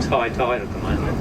high tide at the moment.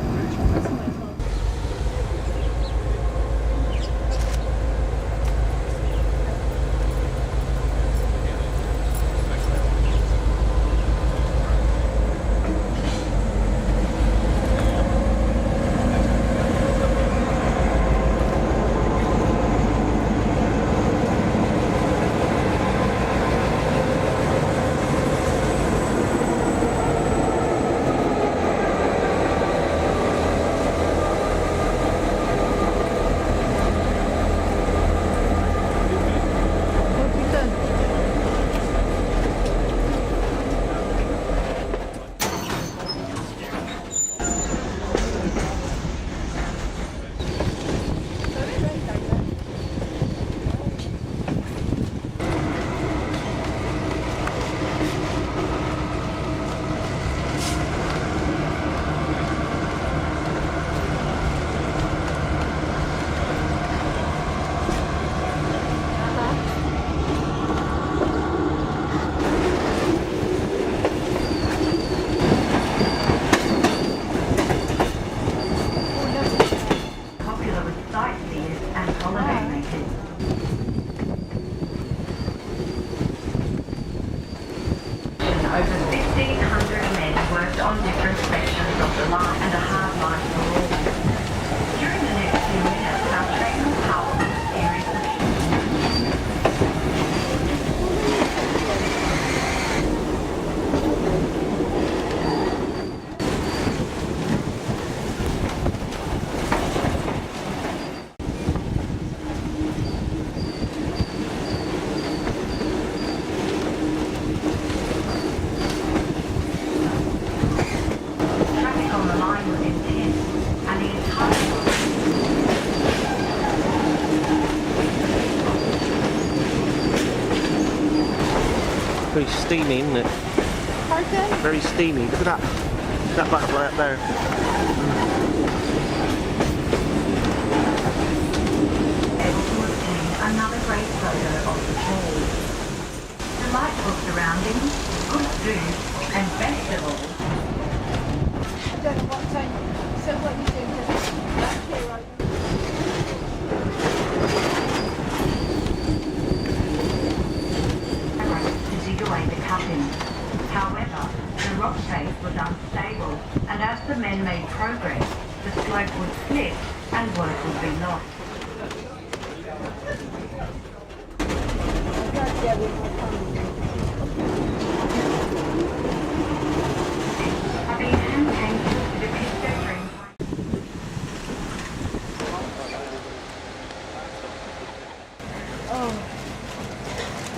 Very steamy, isn't it? Pardon? Very steamy. Look at that butterfly up there. Another great photo of the cave. Delightful surroundings, good food, and best of all. I don't know what time. So what you doing? Just back here, right? To dig away the cuttings. However, the rock face was unstable, and as the men made progress, the slope would slip and work would be lost. I've been hand-painted to depict their dream. Oh,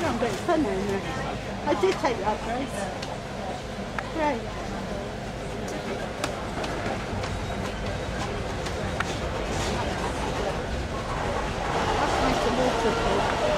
no, but it's fun down there. I did take that, Grace. Great. That's nice to walk through.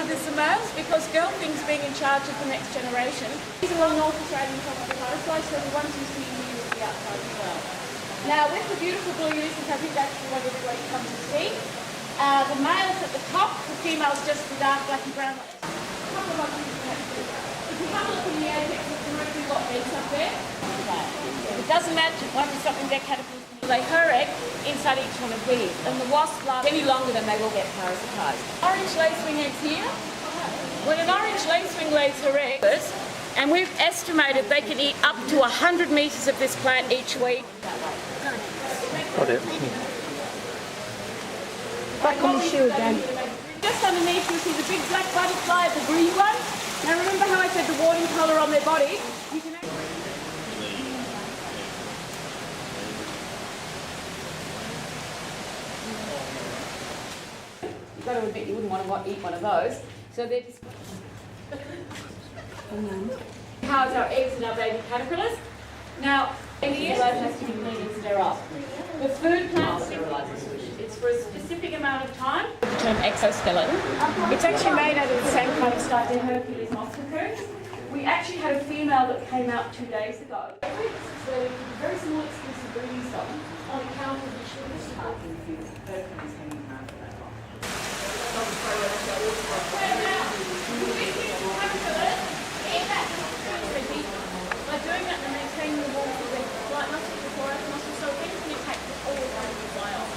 There's the males because girl thing's being in charge of the next generation. These are on North Australian top of the butterfly, so the ones you see here is the outside as well. Now with the beautiful blue unicorns, I think that's the one everybody comes to see. The males at the top, the females just the dark black and brown. If you have a look in the apex, it's directly what eggs up there. It doesn't matter what is up in their caterpillars. They lay her egg inside each one of these, and the wasp lasts any longer than they will get parasitised. Orange lacewing eggs here. When an orange lacewing lays her eggs, and we've estimated they can eat up to 100 metres of this plant each week. Got it. Back on the shoe again. Just underneath you see the big black butterfly, the green one. Now remember how I said the warning colour on their body? You can You've got to admit you wouldn't want to eat one of those. So they're just... House our eggs and our baby caterpillars. Now, in the year, life has to be clean and sterile. The food plant sterilizes. It's for a specific amount of time. term exoskeleton. It's actually made out of the same kind of stuff as Hercules monster cocoons. We actually had a female that came out 2 days ago. It's a very small exclusive breeding stock on account of the shortest parking field. Hercules hanging around for that long. By doing that, they're maintaining the warmth of their flight muscles, the thorax muscles, so anything attacks it all around the fly off.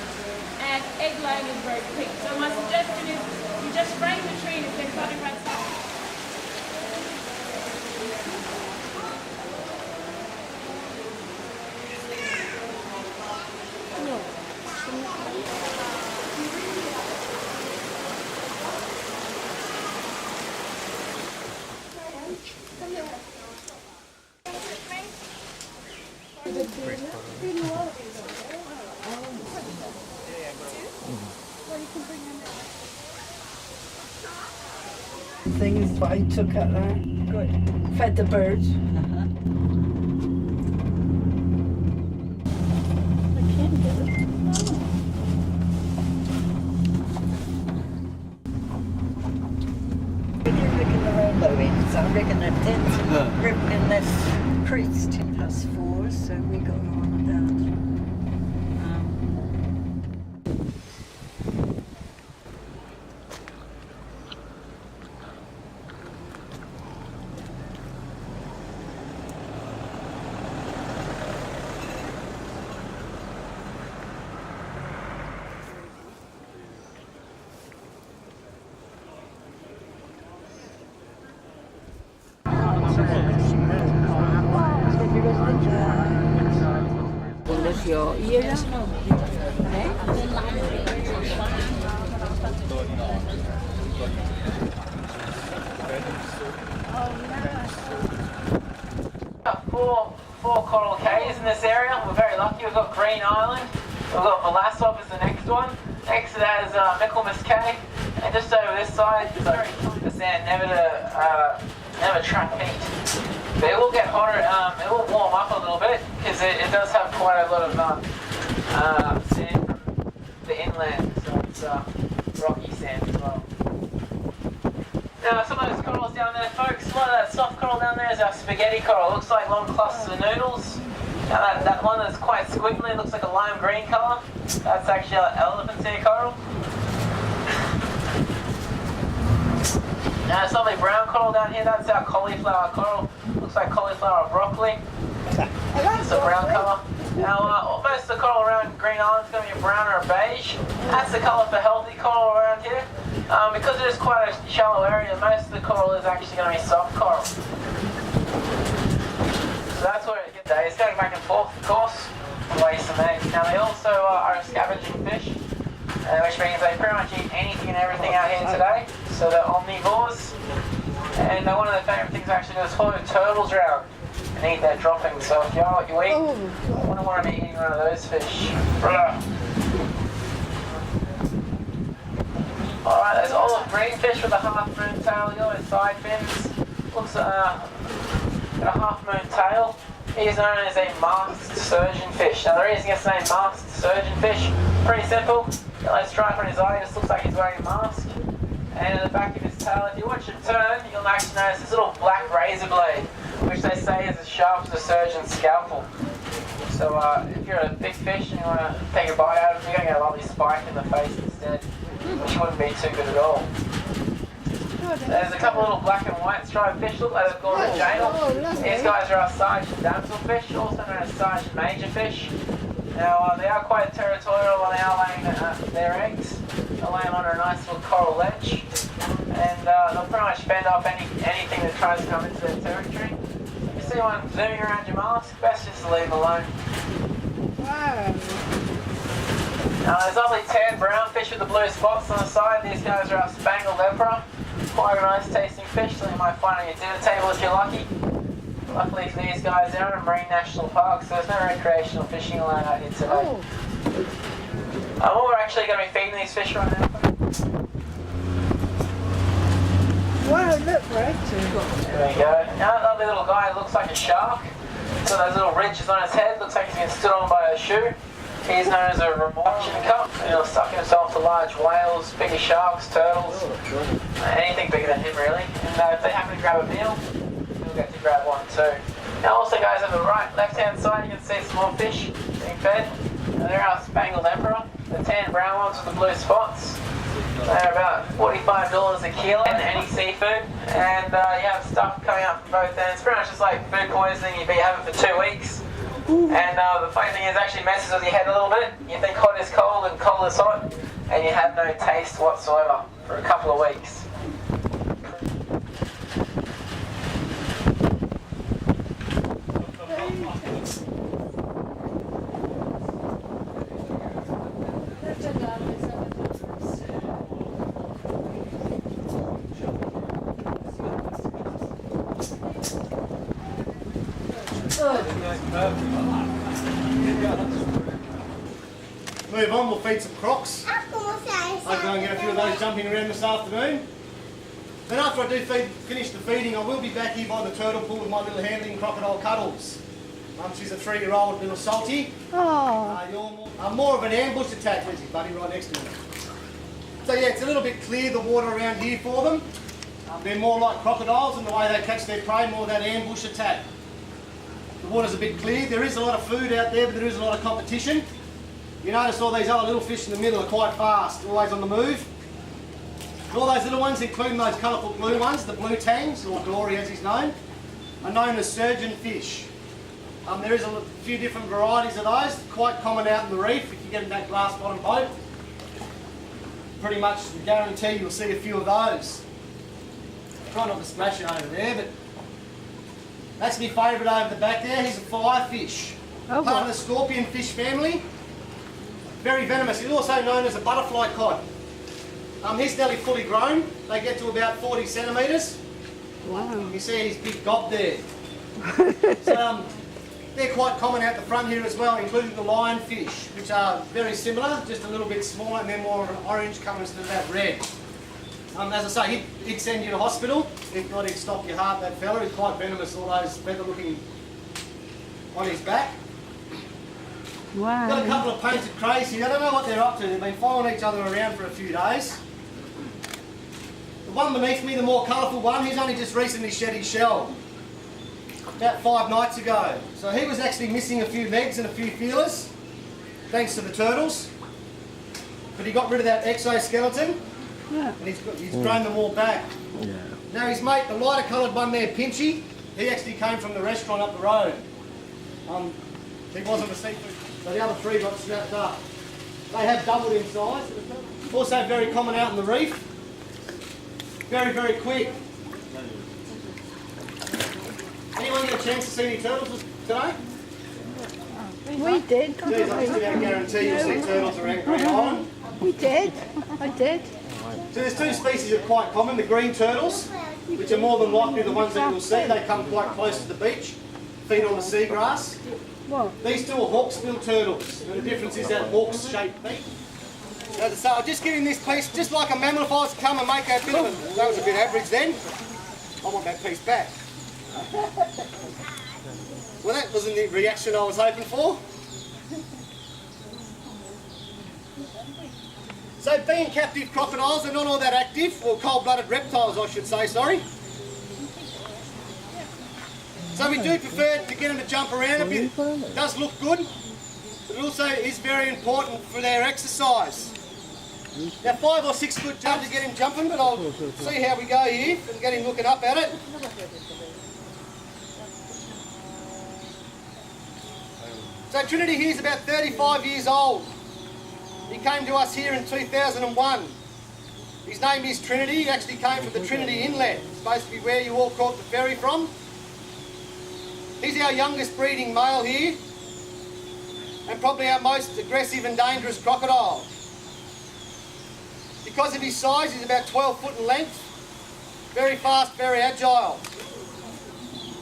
And egg laying is very quick. So my suggestion is you just frame the tree and if they're flooding right side. Thing is what I took out there. Good. Fed the birds. I can't get it. When you're looking the rainbow ends, I reckon it ends in this crease 10+4, so we got on with that. Your ear. Four coral cays in this area. We're very lucky. We've got Green Island. We've got Molassov is the next one. Next to that is Michaelmas Cay. And just over this side, the sand never trap heat. But it will get hotter. It will warm up a little bit because it does have quite a lot of sand from the inland. So it's rocky sand as well. Now some of those corals down there, folks, a lot of that soft coral down there is our spaghetti coral. It looks like long clusters of noodles. Now that one that's quite squiggly, looks like a lime green colour. That's actually our elephant's ear coral. Now this lovely brown coral down here, that's our cauliflower coral. Looks like cauliflower or broccoli. It's a brown colour. Now most of the coral around Green Island is going to be a brown or a beige. That's the colour for healthy coral around here. Because it is quite a shallow area, most of the coral is actually going to be soft coral. So that's where it gets. It's going back and forth, of course, to lay some eggs. Now they also are a scavenging fish, which means they pretty much eat anything and everything out here today. So they're omnivores. And one of their favourite things actually is follow turtles around and eat their droppings. So if you are what you eat, you wouldn't want to be eating one of those fish. Alright, there's olive green fish with a half moon tail, yellow side fins. Looks got a half moon tail. He's known as a masked surgeon fish. Now the reason he gets the name masked surgeon fish, pretty simple. Yellow stripe on his eye, just looks like he's wearing a mask. And at the back of his tail, if you watch it turn, you'll actually notice this little black razor blade, which they say is as sharp as a surgeon's scalpel. So if you're a big fish and you want to take a bite out of it, you're going to get a lovely spike in the face instead, which wouldn't be too good at all. There's a couple little black and white striped fish, look like they've gone to jail. These guys are our sergeant damselfish, also known as sergeant major fish. Now they are quite territorial when they are laying their eggs. They'll lay them under a nice little coral ledge, and they'll pretty much fend off anything that tries to come into their territory. If you see one zooming around your mask, best just to leave them alone. Wow. Now there's lovely tan brown fish with the blue spots on the side. These guys are our spangled emperor. Quite a nice tasting fish, something you might find on your dinner table if you're lucky. Luckily for these guys, they're in a marine national park, so there's no recreational fishing allowed out here today. What we're actually going to be feeding these fish right now. Wow, look, right. There you go. Now that lovely little guy looks like a shark. So those little ridges on his head, looks like he's been stood on by a shoe. He's known as a remorsing cup, and he'll suck himself to large whales, bigger sharks, turtles, anything bigger than him really. And if they happen to grab a meal, he'll get to grab one too. Now also guys, on the right, left-hand side, you can see some more fish being fed. And they're our spangled emperor, the tan brown ones with the blue spots. They're about $45 a kilo, and any seafood. And you have stuff coming up from both ends. Pretty much just like food poisoning, you'd be having for 2 weeks. And the funny thing is, it actually messes with your head a little bit. You think hot is cold and cold is hot, and you have no taste whatsoever for a couple of weeks. Move on, we'll feed some crocs. I'll go and get a few of those jumping around this afternoon. Then after I do finish the feeding, I will be back here by the turtle pool with my little handling crocodile Cuddles. She's a 3-year-old little salty. Oh. You're more of an ambush attack, Lizzie, buddy, right next to me. So yeah, it's a little bit clear, the water around here for them. They're more like crocodiles in the way they catch their prey, more that ambush attack. The water's a bit clear. There is a lot of food out there, but there is a lot of competition. You notice all these other little fish in the middle are quite fast, always on the move. And all those little ones, including those colourful blue ones, the blue tangs, or dory as he's known, are known as surgeon fish. There is a few different varieties of those, quite common out in the reef if you get in that glass bottom boat. Pretty much guarantee you'll see a few of those. Try not to smash it over there, but that's my favourite over the back there. He's a firefish, part of the scorpion fish family. Very venomous. He's also known as a butterfly cod. He's nearly fully grown. They get to about 40 centimetres. Wow. You see his big gob there. So, they're quite common out the front here as well, including the lionfish, which are very similar, just a little bit smaller, and they're more of an orange colour instead of that red. As I say, he'd send you to hospital. If not, he'd stop your heart, that fella. He's quite venomous, all those feather looking on his back. Wow. Got a couple of painted crays here. I don't know what they're up to. They've been following each other around for a few days. The one beneath me, the more colourful one, he's only just recently shed his shell. About 5 nights ago. So he was actually missing a few legs and a few feelers, thanks to the turtles. But he got rid of that exoskeleton, and he's grown them all back. Yeah. Now his mate, the lighter coloured one there, Pinchy, he actually came from the restaurant up the road. He wasn't a seafood. So the other 3 got snapped up. They have doubled in size. Also very common out in the reef. Very, very quick. Anyone get a chance to see any turtles today? We did. Geez, I just about guarantee you'll see turtles around Green Island. We did. I did. So there's 2 species that are quite common. The green turtles, which are more than likely the ones that you'll see. They come quite close to the beach, feed on the seagrass. What? These 2 are hawksbill turtles, and the difference is that hawks-shaped beak. As I say, I'm just giving this piece, just like a mammal if I was to come and make a bit of a, that was a bit average then. I want that piece back. Well, that wasn't the reaction I was hoping for. So being captive crocodiles, they're not all that active, or cold-blooded reptiles I should say, sorry. So we do prefer to get them to jump around a bit. It does look good, but it also is very important for their exercise. Now 5 or 6 good jumps to get him jumping, but I'll see how we go here and get him looking up at it. So Trinity here is about 35 years old. He came to us here in 2001. His name is Trinity. He actually came from the Trinity Inlet. It's supposed to be where you all caught the ferry from. He's our youngest breeding male here, and probably our most aggressive and dangerous crocodile. Because of his size, he's about 12 foot in length, very fast, very agile,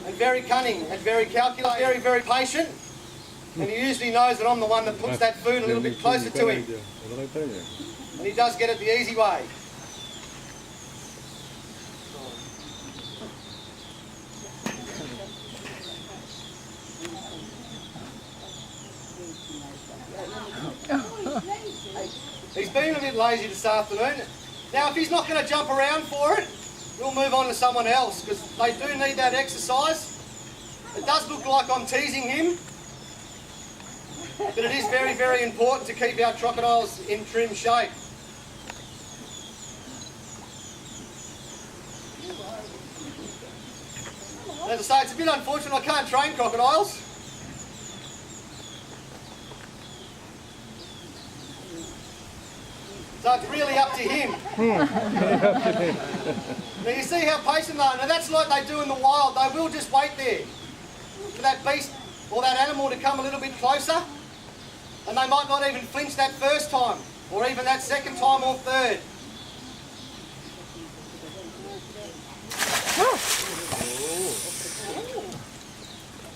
and very cunning, and very calculated, very, very patient. And he usually knows that I'm the one that puts that food a little bit closer to him. And he does get it the easy way. He's been a bit lazy this afternoon. Now, if he's not going to jump around for it, we'll move on to someone else, because they do need that exercise. It does look like I'm teasing him, but it is very, very important to keep our crocodiles in trim shape. As I say, it's a bit unfortunate I can't train crocodiles. So it's really up to him. Now you see how patient they are. Now that's like they do in the wild. They will just wait there for that beast or that animal to come a little bit closer. And they might not even flinch that first time, or even that second time or third.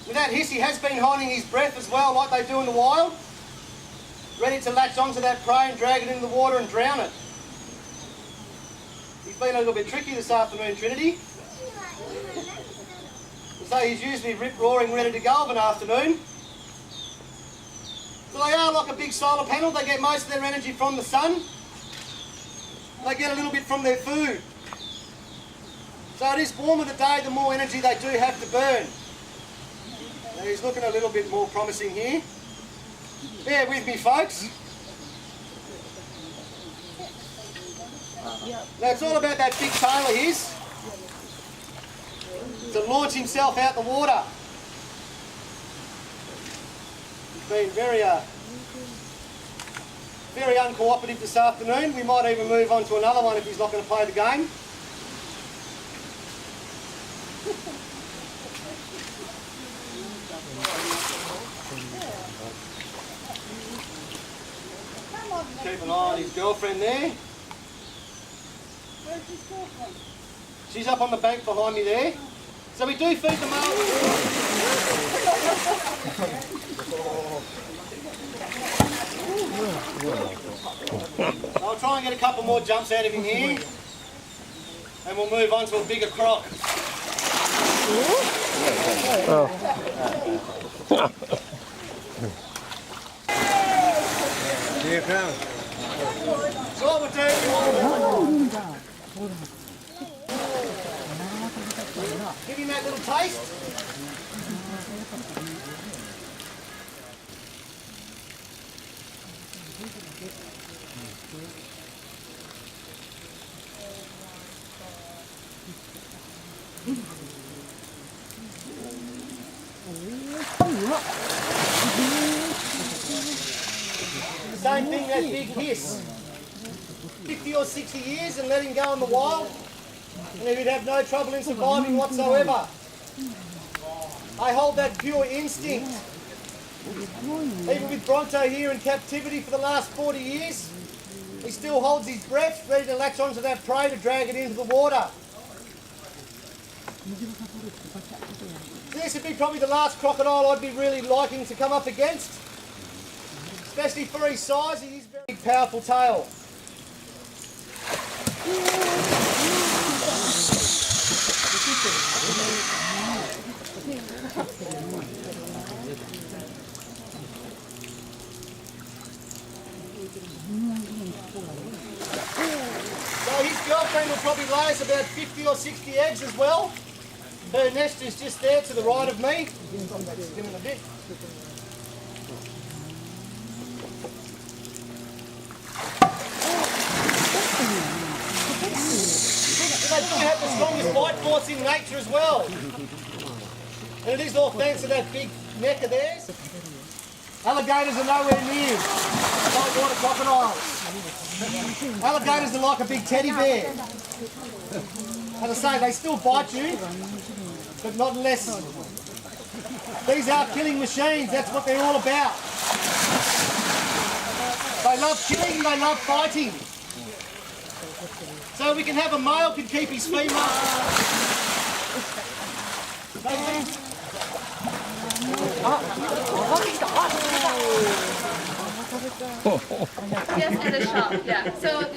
With that hiss, he has been holding his breath as well, like they do in the wild, ready to latch onto that prey and drag it into the water and drown it. He's been a little bit tricky this afternoon, Trinity. So he's usually rip-roaring ready to go of an afternoon. So they are like a big solar panel. They get most of their energy from the sun. They get a little bit from their food. So it is warmer the day, the more energy they do have to burn. Now he's looking a little bit more promising here. Bear with me, folks. Now it's all about that big tail of his to launch himself out the water. He's been very uncooperative this afternoon. We might even move on to another one if he's not going to play the game. Keep an eye on his girlfriend there. Where's his girlfriend? She's up on the bank behind me there. So we do feed the male. I'll try and get a couple more jumps out of him here. And we'll move on to a bigger croc. Here it comes. So what we'll do, give him that little taste. The same thing, that big hiss. 50 or 60 years and let him go in the wild, and he'd have no trouble in surviving whatsoever. I hold that pure instinct. Even with Bronto here in captivity for the last 40 years, he still holds his breath, ready to latch onto that prey to drag it into the water. This would be probably the last crocodile I'd be really liking to come up against, especially for his size. He is a very powerful tail. So his girlfriend will probably lay us about 50 or 60 eggs as well. Her nest is just there to the right of me. Give him a bit. They do have the strongest bite force in nature as well. And it is all thanks to that big neck of theirs. Alligators are nowhere near saltwater crocodiles. Alligators are like a big teddy bear. As I say, they still bite you, but not unless. These are killing machines, that's what they're all about. They love killing, they love fighting. So we can have a male can keep his female. Yes, in the shop, yeah. So it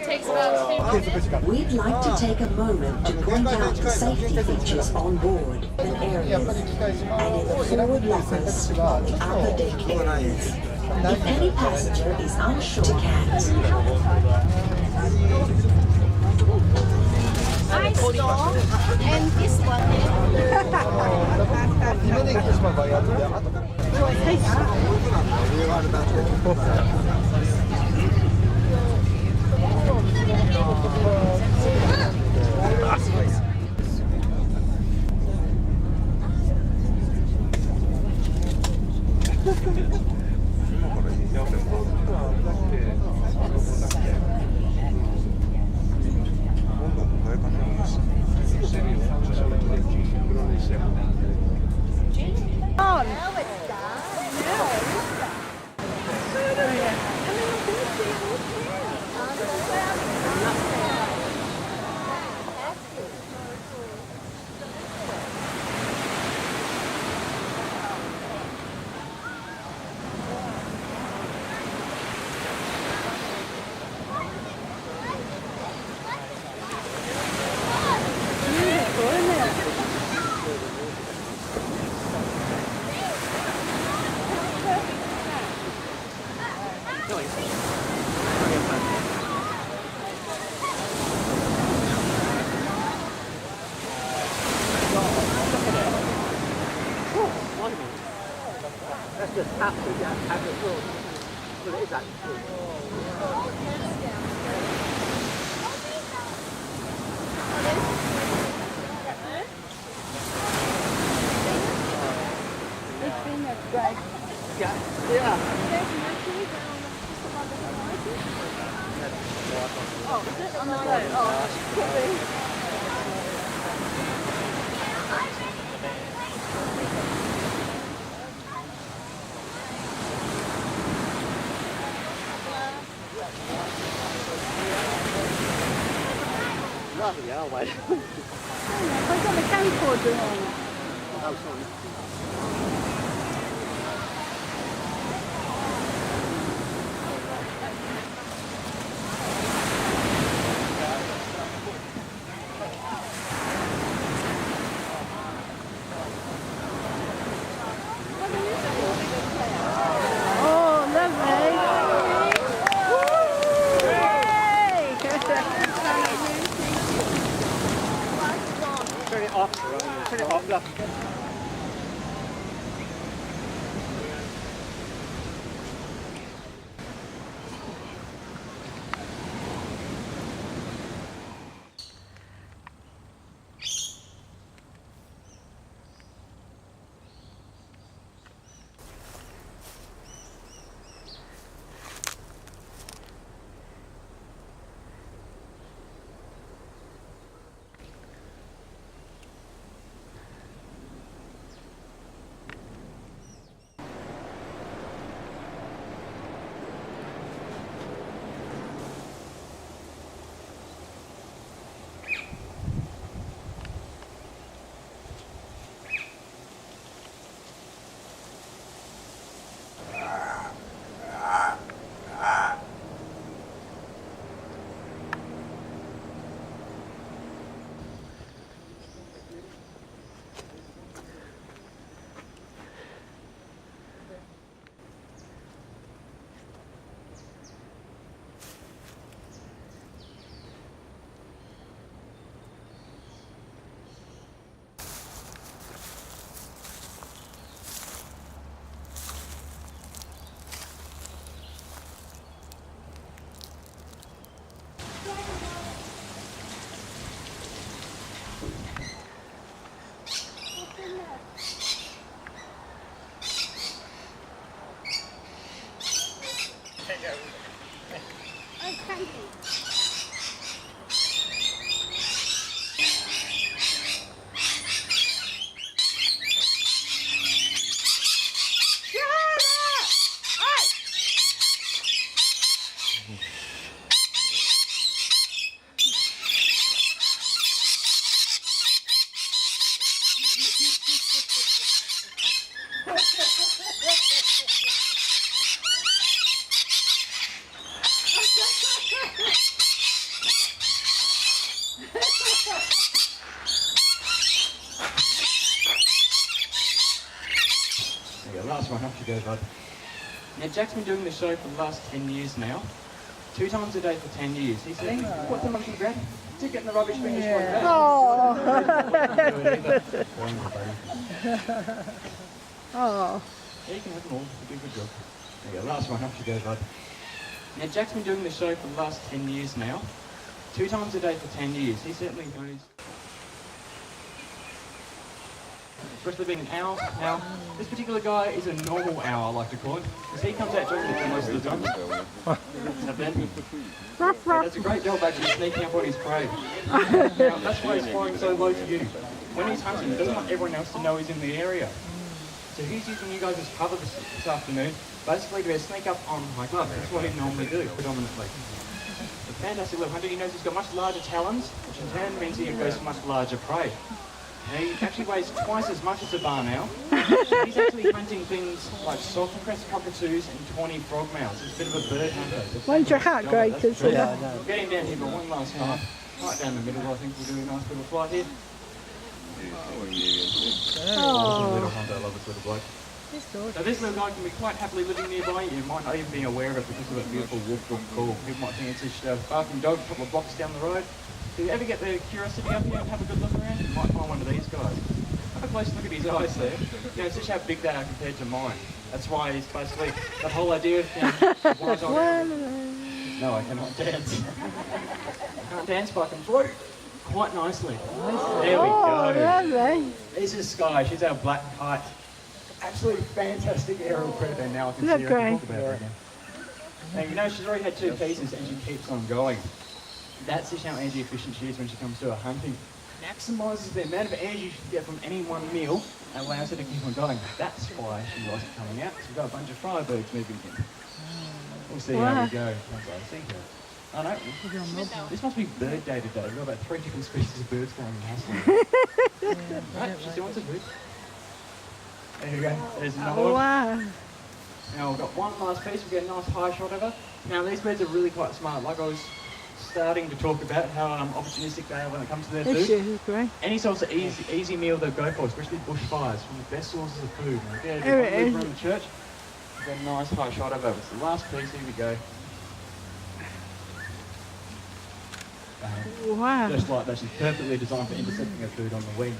takes about 3 minutes. We'd like to take a moment to point out the safety features on board and areas, and in the forward lockers on the upper deck areas. If any passenger is unsure to cat. I saw, and this one. Oh, it tastes on. Now it's done. That's just absolutely agricultural. Well, it is agricultural. It's been a break. Yeah. Yeah. Oh, is it on the boat? Oh, could be. Lovely, yeah, wait. I've got the camcorder on. Oh, sorry. Oh, lovely. Turn it off. Turn it off, look. Last one, up you go, bud. Now Jack's been doing the show for the last 10 years now. 2 times a day for 10 years. He said, what's the monkey grab? To get in the rubbish bin and back. Oh. Oh. Yeah, you can have them all. You do a good job. There you go, last one, off you go, bud. Now Jack's been doing the show for the last 10 years now. 2 times a day for 10 years. He certainly knows. Especially being an owl. Now, this particular guy is a normal owl, I like to call him, because he comes out jogging the gym most of the time. He does a great job actually sneaking up on his prey. Now, that's why he's flying so low to you. When he's hunting, he doesn't want everyone else to know he's in the area. So he's using you guys as cover this afternoon, basically to sneak up on my glove. That's what he normally do, predominantly. A fantastic little hunter. He knows he's got much larger talons, which in turn means he goes for much larger prey. Now, he actually weighs twice as much as a barn owl. He's actually hunting things like soft-crest cockatoos and tawny frogmouths. He's a bit of a bird hunter. When's your hat great, isn't it? We'll get him down here for one last time. Right down the middle, I think we'll do a nice little flight here. Oh. Little hunter, I love this little bloke. So this little guy can be quite happily living nearby. You might not even be aware of it because of that beautiful wolf-dog call. People might think it's just a barking dog a couple of blocks down the road. If you ever get the curiosity up here and have a good look around, you might find one of these guys. Have a close look at his eyes there. You know, it's just how big they are compared to mine. That's why he's basically, that whole idea of, no, I cannot dance. I can't dance, but I can float quite nicely. There we go. Lovely. This is Sky, she's our black kite. Absolutely fantastic aerial predator. Now I can Look see her. I can great. talk about her again. Now, you know, she's already had 2 pieces and she keeps on going. That's just how energy efficient she is when she comes to her hunting. Maximises the amount of energy she can get from any one meal and allows her to keep on going. That's why she likes coming out. So we've got a bunch of firebirds moving in. We'll see how we go. See her. Oh no, this must be bird day today. We've got about 3 different species of birds flying in the house. Right, she's doing some food. There you go, there's another one. Wow. Now we've got one last piece, we get a nice high shot of her. Now these birds are really quite smart, like I was starting to talk about how opportunistic they are when it comes to their food. This great. Any sort of easy meal they'll go for, especially bushfires, one of the best sources of food. Again, Here it is. from the church, we've got a nice high shot of her. It's the last piece, here we go. Wow. Just like that, she's perfectly designed for intercepting her food on the wing.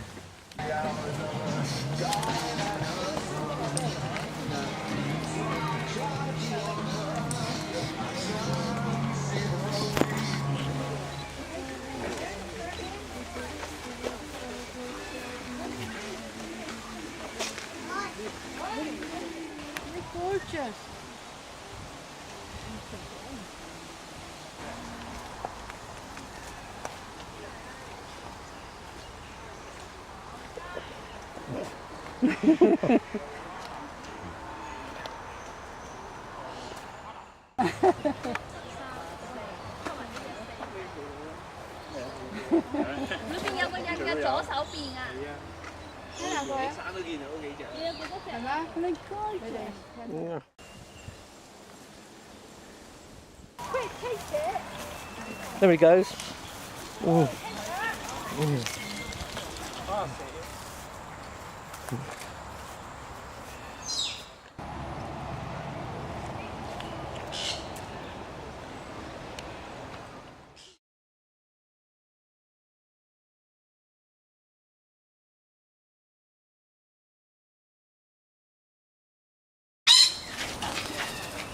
Gorgeous. There he goes. Ooh. Ooh.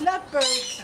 Lovebirds.